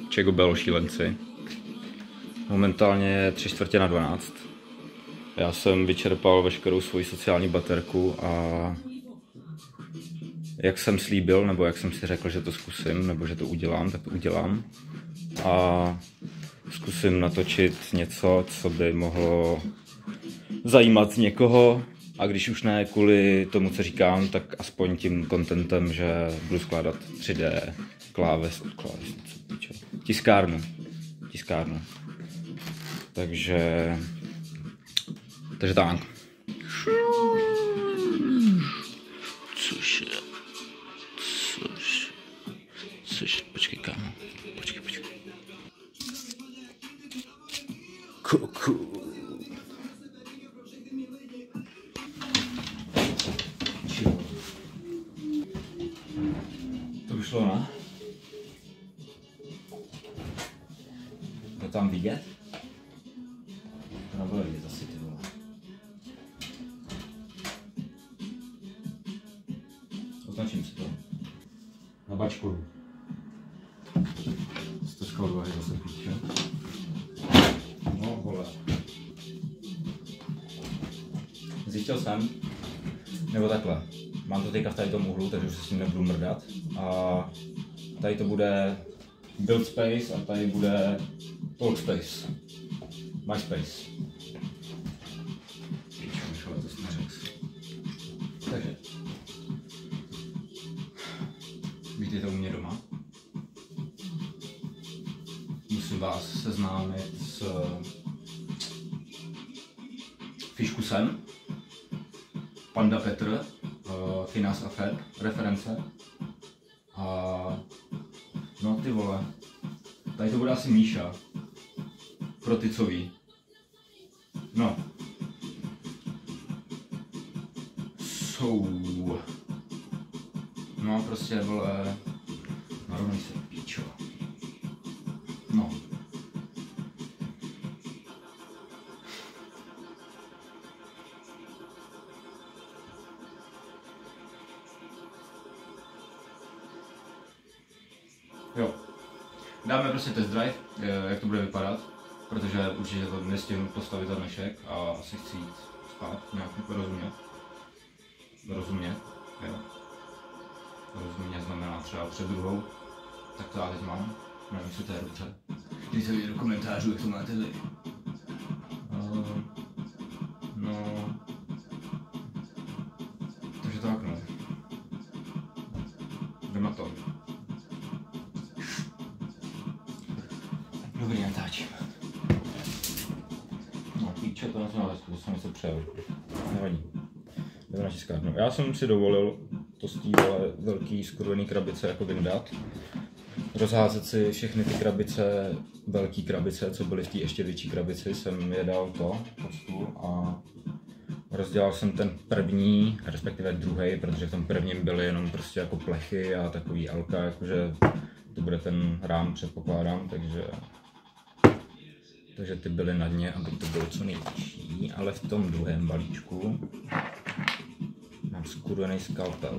Čego bylo šílenci. Momentálně je 11:45. Já jsem vyčerpal veškerou svoji sociální baterku a jak jsem slíbil, nebo jak jsem si řekl, že to zkusím, nebo že to udělám, tak to udělám. A zkusím natočit něco, co by mohlo zajímat někoho. A když už ne kvůli tomu, co říkám, tak aspoň tím contentem, že budu skládat 3D kláves. Tiskárnu. Takže tak. Což, počkej, kámo. Počkej. Kuku. To by šlo, ne? To tam vidět? To nebude vidět asi, ty vole. Označím si to. Na bačku. To skladuje zase píče. No, vole. Zjistil jsem, nebo takhle. Mám to teďka v tady tom úhlu, takže už se s tím nebudu mrdat. A tady to bude build space a tady bude talk space. My space. Takže. Víte to u mě doma. Musím vás seznámit s Fiškusem, Panda Petr, Finas a Fed, reference. A no ty vole, tady to bude asi Míša, pro ty co ví. No. No prostě vole, narovnej se píčo. No. Jo. Dáme prostě test drive, jak to bude vypadat, protože určitě to nestihnu postavit za dnešek a asi chci jít spát, nějak rozumět, jo. Rozumět znamená třeba před druhou, tak to já teď mám, nevím, jestli to je dobře. Když se vidět do komentářů, jak to máte vy. No. Takže tak no. Jdem na to. Dobrý, natáčím. No píče, to na to jsem něco přejel. Nevadí. Jdeme na tiskárnu. Já jsem si dovolil to z té velký skurvený krabice jako vyndat. Rozházet si všechny ty krabice, velký krabice, co byly v té ještě větší krabici, jsem je dal pod stůl a rozdělal jsem ten první, respektive druhý, protože v tom prvním byly jenom prostě jako plechy a takový alka, jakože to bude ten rám, předpokládám, takže ty byly na dně, aby to bylo co největší, ale v tom druhém balíčku mám skurvený skalpel.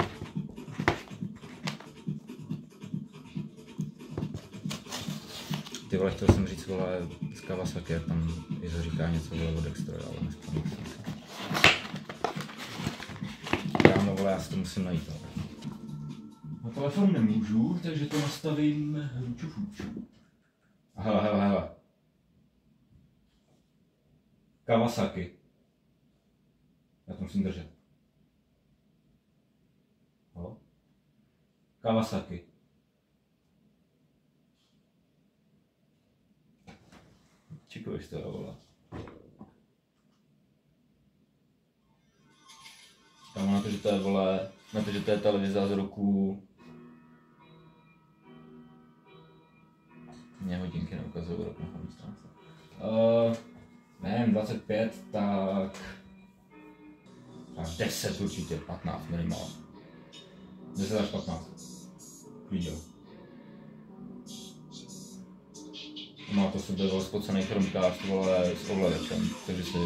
Ty vole, chtěl jsem říct, vole, z Kawasaki, jak tam Izo říká něco, vole, od Extra, ale nespomínám. Kámo, vole, já si to musím najít, ale. Na telefon nemůžu, takže to nastavím hruču fuču. Hele. Kawasaki. Já to musím držet. Halo? Kawasaki. Čekuješ to, vole. Kámo, na to, že to je, vole, na to, že to je televize z roku... Mě hodinky neukazují rok na první stránce. Nevím, 25, tak 10 určitě, 15 minimálně. 10 až 15. Viděl. Má to sobě spocený chromcast, vole, s ovladačem, takže si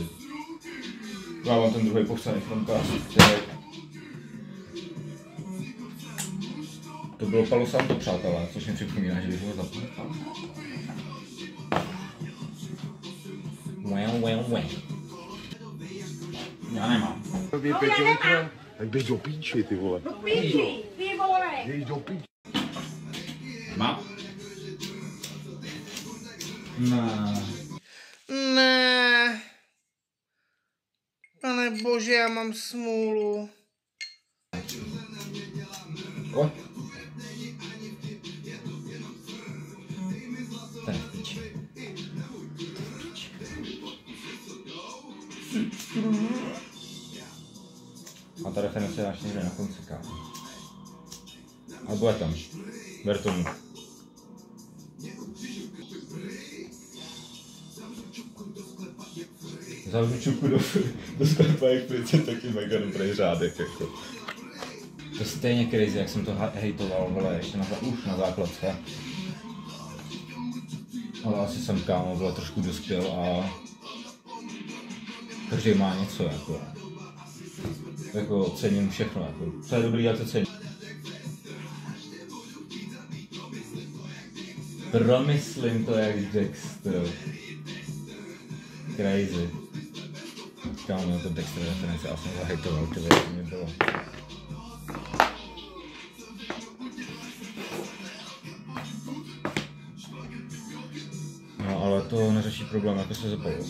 dávám ten druhý popsaný chromcast, který To bylo Palo Santo, přátelé, což mi připomíná, že bych ho zapomněl. Well. Já nemám. Tak běž do píči, ty vole. Do píči, ty vole. Běž do píči. Má? Ne. Pane bože, já mám smůlu. Pojď. Ten v píči. A ta reference je až někde na konci, kámo. A bude tam. Ber tomu. Zavřu čuku do sklepa, jak přece taky mega dobrý řádek, jako. To je stejně crazy, jak jsem to hejtoval, vole, ještě už na základce. Ale asi jsem, kámo, vole, trošku dospěl a každý má něco, jako cením všechno, jako, co je dobrý, já to cením. Promyslím to jak Dexter. Crazy. Kámo, to Dexter reference, já jsem zahejtoval, to mě bylo. No, ale to neřeší problém, jako se zapalil.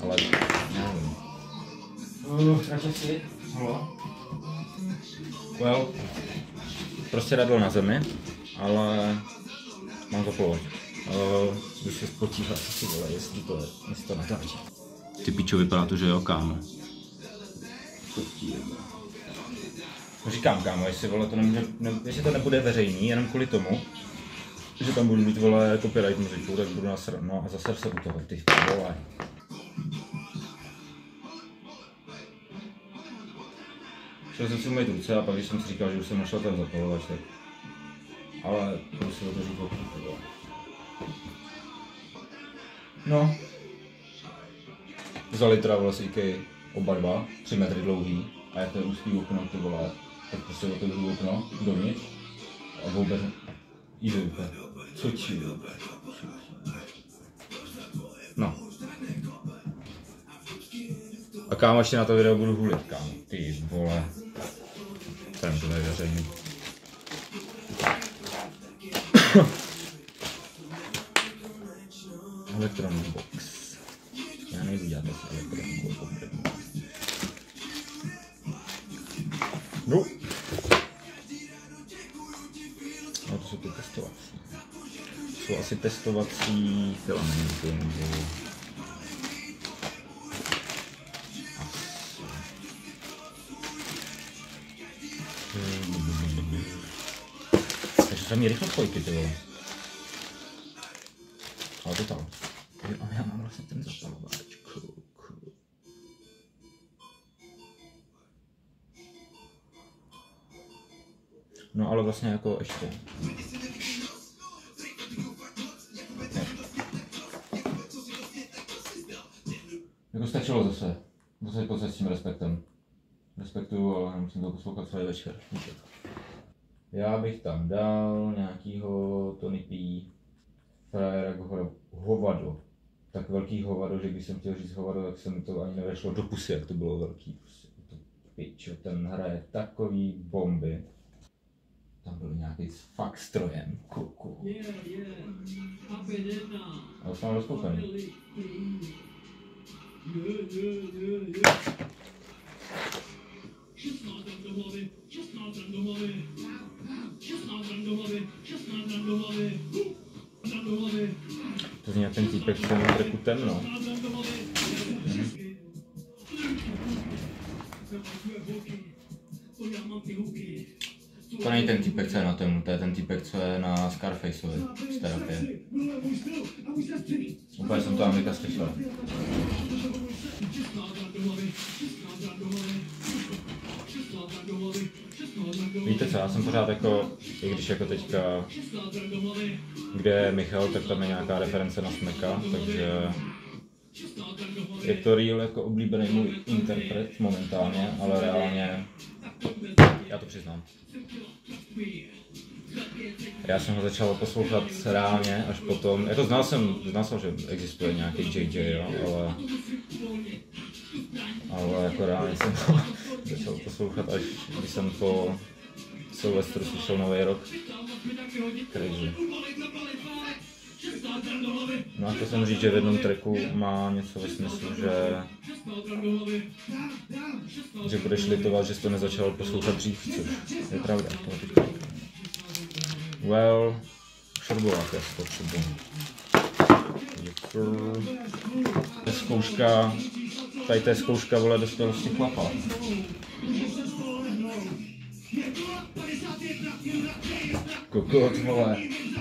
Ale nevím. Radši si? Halo? Well, prostě radlo na zemi, ale mám zapalovač. Jdu se spotíhat, co si vole, jestli to natlačí. Ty pičo, vypadá to, že jo, kámo. Říkám, kámo, jestli vole to nemůže, jestli to nebude veřejný, jenom kvůli tomu, že tam budu mít vole copyright muziku, tak budu nasrat, no a zase se u toho, ty vole. Šel jsem si umýt ruce a pak když jsem si říkal, že už jsem našel ten zapalovač, tak... Ale budu si otevřít okno, ty vole. No. Za litra vole si IKEA oba dva, 3 metry dlouhý a jak to je úzký okno, ty vole, tak prostě otevřu okno dovnitř a vůbec jde úplně. Co ti? No. A kámo, ještě na to video budu hulit, kámo. Ty vole. Ten to nevěřejný. Electronic box. Já nejdu dělat asi elektroniku konkrétně. No. No to jsou ty testovací. Jsou asi testovací filamenty nebo... Takže jsem jí rychle spojky, ty vole. Ale to tam. A já mám vlastně ten zapalovač. No ale vlastně jako ještě. Jako stačilo zase. Zase jako s tím respektem. Respektuju, ale nemusím to poslouchat celý večer. Já bych tam dal nějakýho Tony P. Frajera jako hovado. Tak velký hovado, že když jsem chtěl říct hovado, tak se mi to ani nevešlo do pusy, jak to bylo velký. Prostě to pičo, ten hraje takový bomby. Tam byl nějaký fakt strojem. Kuku. Ale jsem rozkoupený. To zní jak ten týpek, co má trochu temno. To není ten týpek, co je na temnu, to je ten týpek, co je na Scarfaceovi z terapie. Úplně jsem to Amerika slyšel. Víte co, já jsem pořád jako, i když jako teďka, kde je Michal, tak tam je nějaká reference na Smeka, takže je to real jako oblíbený můj interpret momentálně, ale reálně já to přiznám. Já jsem ho začal poslouchat reálně až potom, jako znal jsem, že existuje nějaký JJ, jo, ale jako reálně jsem ho začal poslouchat až když jsem po Silvestru slyšel Nový rok. Crazy. No a chtěl jsem říct, že v jednom tracku má něco ve smyslu, že budeš litovat, že jsi to nezačal poslouchat dřív, což je pravda. Well, šrobovat já si to potřebuji. To je zkouška, tady to je zkouška, vole, dospělosti chlapa. Kokot, vole,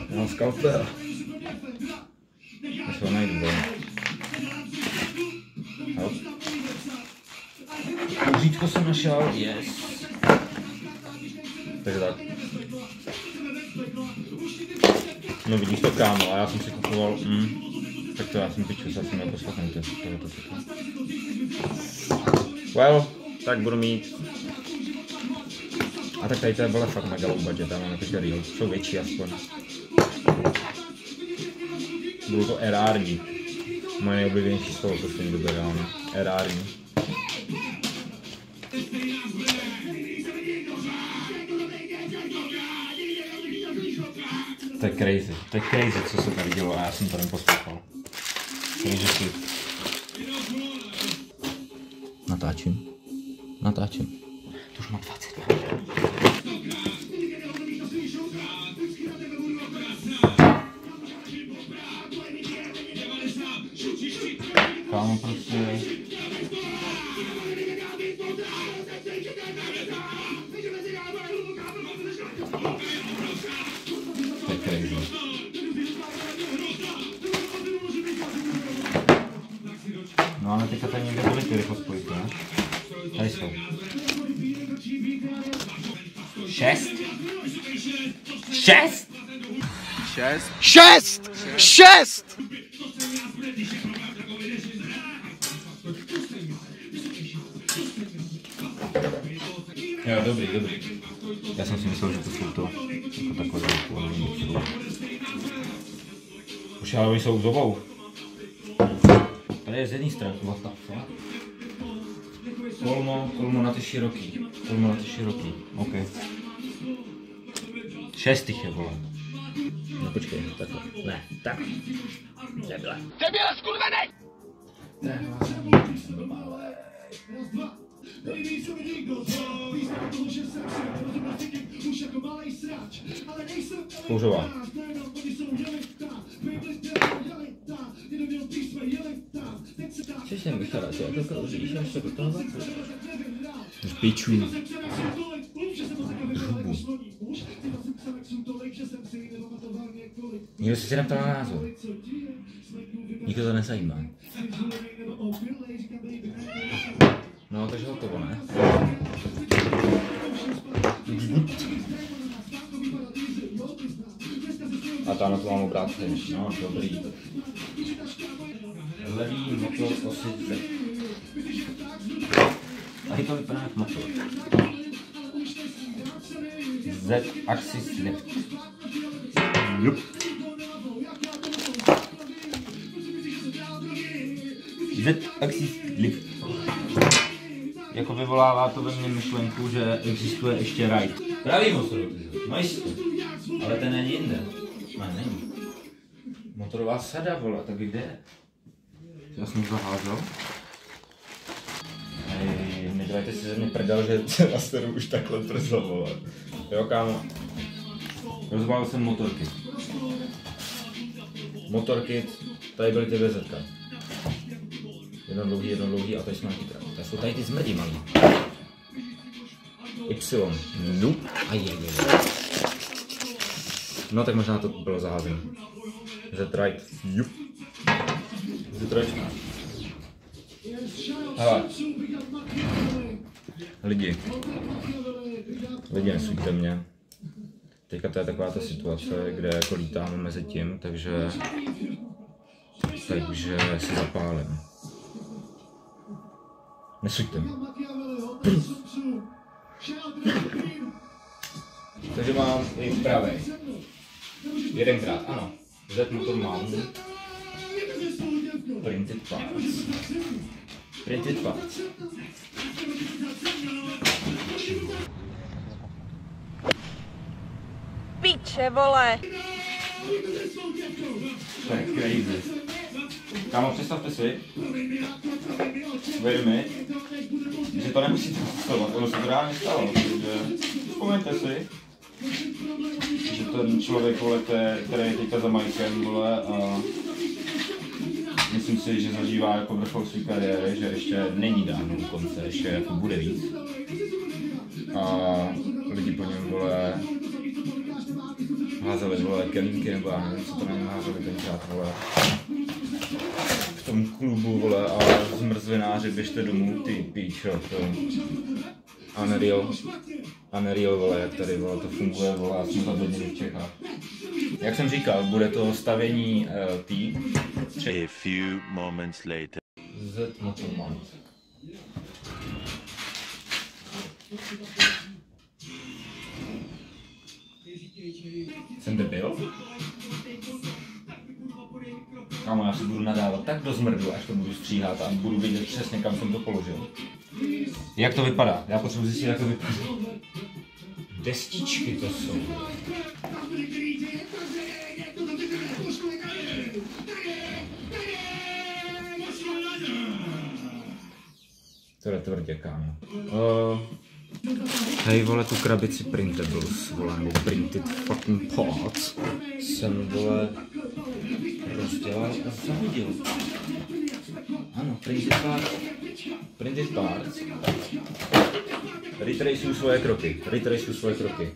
já mám skalpel. Já se ho najdu, vole. Hop. Kouřítko jsem našel, yes. Takže tak. No vidíš to, kámo, a já jsem si kupoval, tak to já jsem piču, já jsem neposlouchám tohoto typu. Well, tak budu mít. A tak tady to je byla fakt mega low budget, já mám jakože real, jsou větší aspoň. Bylo to RRní. Moje nejoblíbenější slovo poslední době reálně. RRní. To je crazy, co se tady dělo a já jsem to neposlouchal. Crazy shit. Natáčím. To už má 20. Kámo, prostě... To je crazy. No ale teďka tady někde byly ty rychlospojky, ne? Tady jsou. 6? 6? 6! 6! Jo, dobrý. Já jsem si myslel, že to jsou to jako takové poloviny. Už ale oni jsou s obou. Tady je z jedné strany, what the fuck? Kolmo na ty široký. OK. 6 je, vole. No počkej, takhle. Ne, tak. Debile, skurvenej! Kouřová. Což jsem vychala, že jako kouříš, až se do toho vacu. Z pičů. Žubu. Nikdo se neptal na názor. Nikdo to nezajímá. No, takže hotovo, ne? A tam na to mám obrácený, no, dobrý. Levý motor osit Z. Tady to vypadá jak motor. Z axis left. Jup. Z axis left. Jako vyvolává to ve mně myšlenku, že existuje ještě right. Pravý motor, no jistě. Ale ten není jinde. No, není. Motorová sada, vole, tak kde je? Já jsem zaházel. Nedělejte si ze mě prdel, že na steru už takhle brzo, vole. Jo, kámo. Rozbál jsem motorky. Motorkit, tady byly ty VZka. Jedno dlouhý a tady jsme chytré. Tady jsou tady ty zmrdi malý. Y. Nope. No tak možná to bylo zaházené. Z-right. Jup. Z-right. Hele. Lidi, nesujte mě. Teďka to je taková ta situace, kde jako lítáme mezi tím, takže si zapálím. Nesujte mě. Takže mám i pravý. Jedenkrát, ano. Z motor mount. Printed parts. Printed parts. Piče, vole! To je crazy. Kámo, představte si, vědomi, že to nemusíte představovat, ono se to reálně stalo, protože vzpomeňte si, že ten člověk, vole, který je teďka za Mikem, vole, a myslím si, že zažívá jako vrchol své kariéry, že ještě není dávno u konce, ještě jako bude víc. A lidi po něm, vole, házeli, vole, kelímky, nebo já nevím, co to na něm házeli tenkrát, vole. V tom klubu, vole, a zmrzlináři, běžte domů, ty píčo, to unreal, vole, jak tady, vole, to funguje, vole, a jsme zabředněni v Čechách. Jak jsem říkal, bude to stavění tý. A few moments later. Z motor mount. Jsem debil? Kámo, já si budu nadávat tak do zmrdu, až to budu stříhat a budu vědět přesně, kam jsem to položil. Jak to vypadá? Já potřebuji zjistit, jak to vypadá. Destičky to jsou. To je tvrdě, kámo. Hej, vole, tu krabici printables, vole, nebo printed fucking parts jsem, vole, rozdělal a zahodil. Ano, printed parts. Retracuju svoje kroky.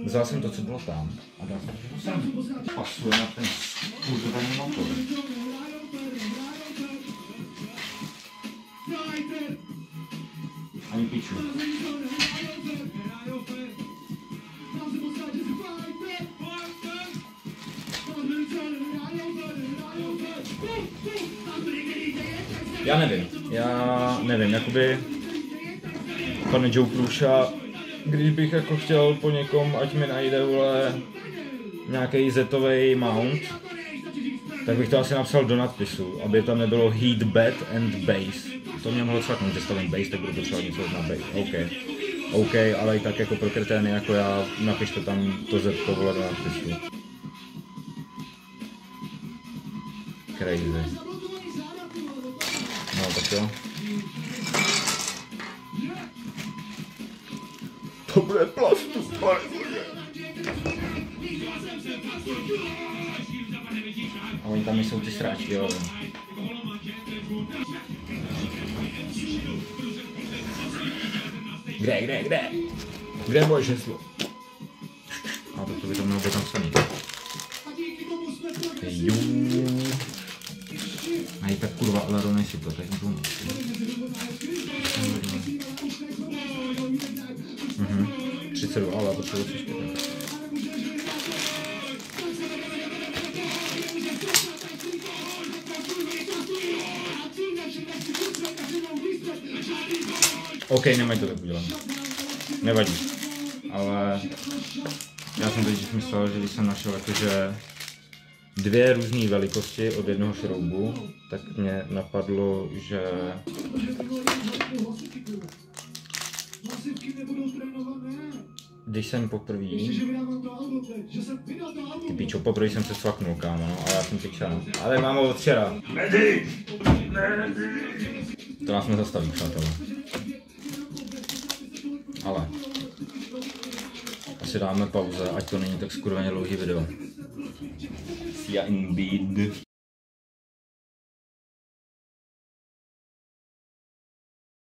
Vzal jsem to, co bylo tam, a dal jsem to sem. Pasuje na ten skurvený motor. Ani piču. Já nevím, jakoby pane Joe Prusha, když bych jako chtěl po někom, ať mi najde, vole, nějaký zetovej mount, tak bych to asi napsal do nadpisu, aby tam nebylo heat, bed and base. To mě mohlo cvaknout, že stavím base, tak budu potřebovat něco na base. OK, ale i tak jako pro kretény jako já, napište tam to zetko, vole, do nadpisu. Crazy. No tak jo. To bude plastu, pane bože. A oni tam jsou ty sráčky, jo. Kde? Kde je moje žeslo? A to by to mělo být tam samý. Jo. A i tak kurva, ale rovnej si to, tak můžu. Mhm. 32, ale to třeba 34. OK, nemají to tak udělat. Nevadí. Ale já jsem teď myslel, že když jsem našel jakože dvě různé velikosti od jednoho šroubu, tak mě napadlo, že když jsem poprvé, ty pičo, poprvé jsem se cvaknul, kámo, no, ale já jsem piča. Ale mám ho od včera. To nás nezastaví, přátelé. Ale asi dáme pauze, ať to není tak skurveně dlouhý video. See ya in bed.